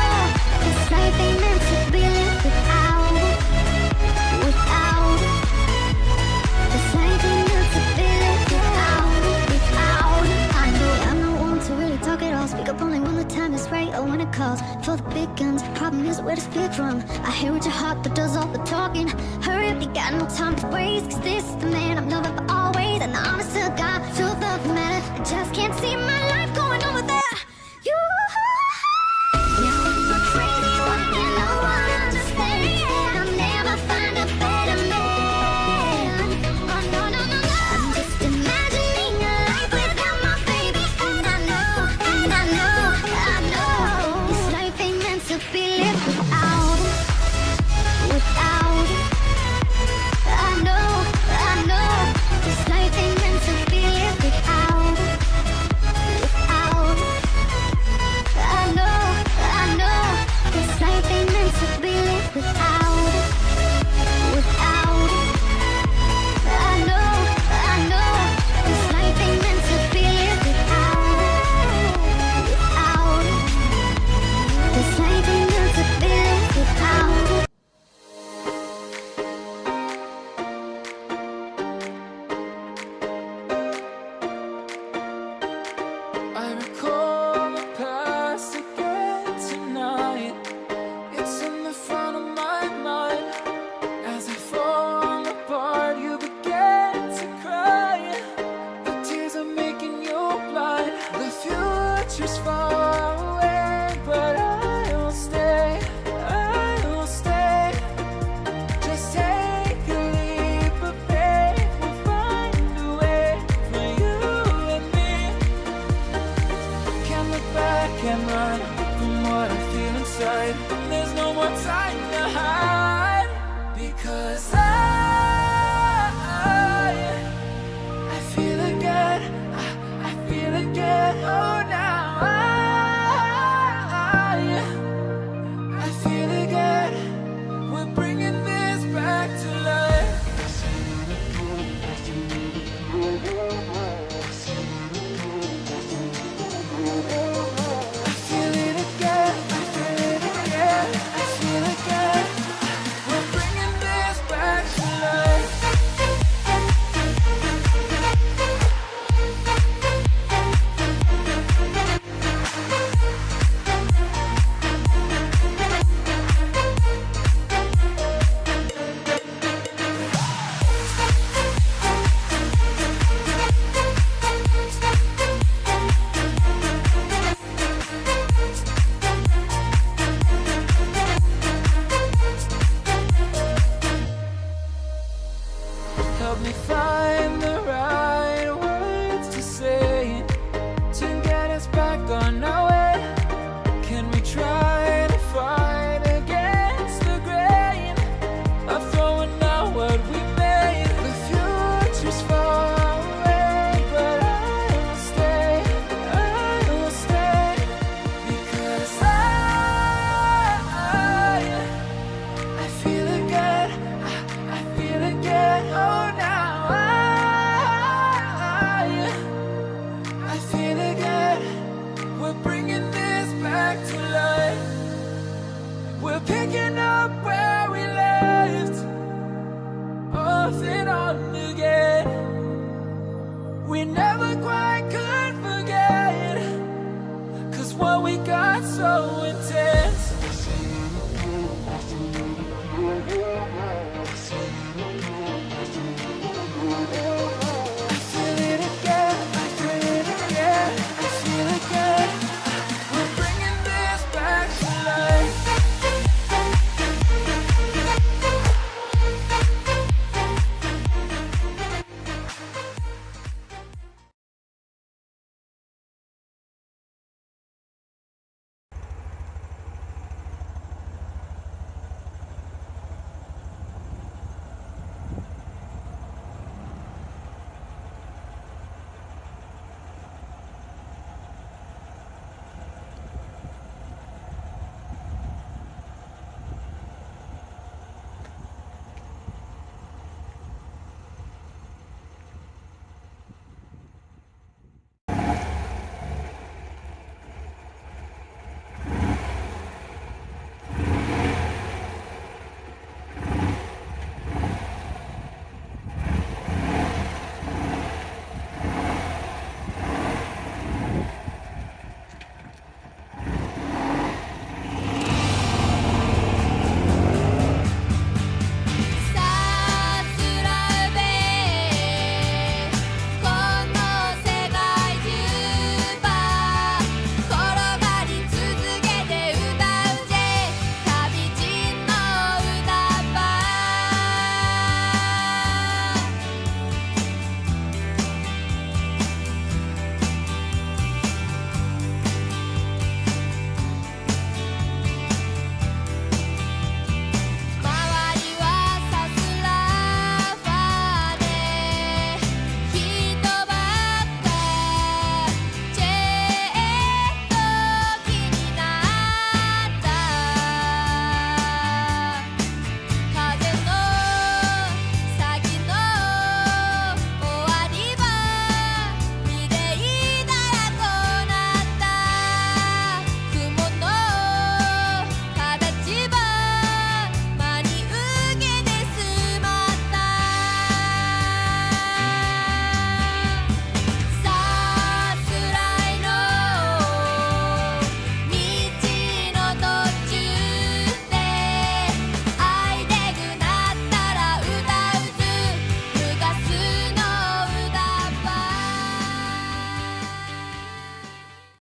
know this life ain't meant to be lived without. This life ain't meant to be lived without. I know I'm not one to really talk it all. Speak up only when the time is right or when it calls for the big guns. Problem is where to speak from. I hear what your heart that does all the talking. Hurry up, you got no time to waste. Cause this is the man I'm loving for always. And the honest to God, truth of the matter, I just can't see my life going on without you. You're crazy, what you know I understand. I'll never find a better man. Oh no, no, no, no. I'm just imagining a life without my baby. And I know this life ain't meant to be lived without. I know me from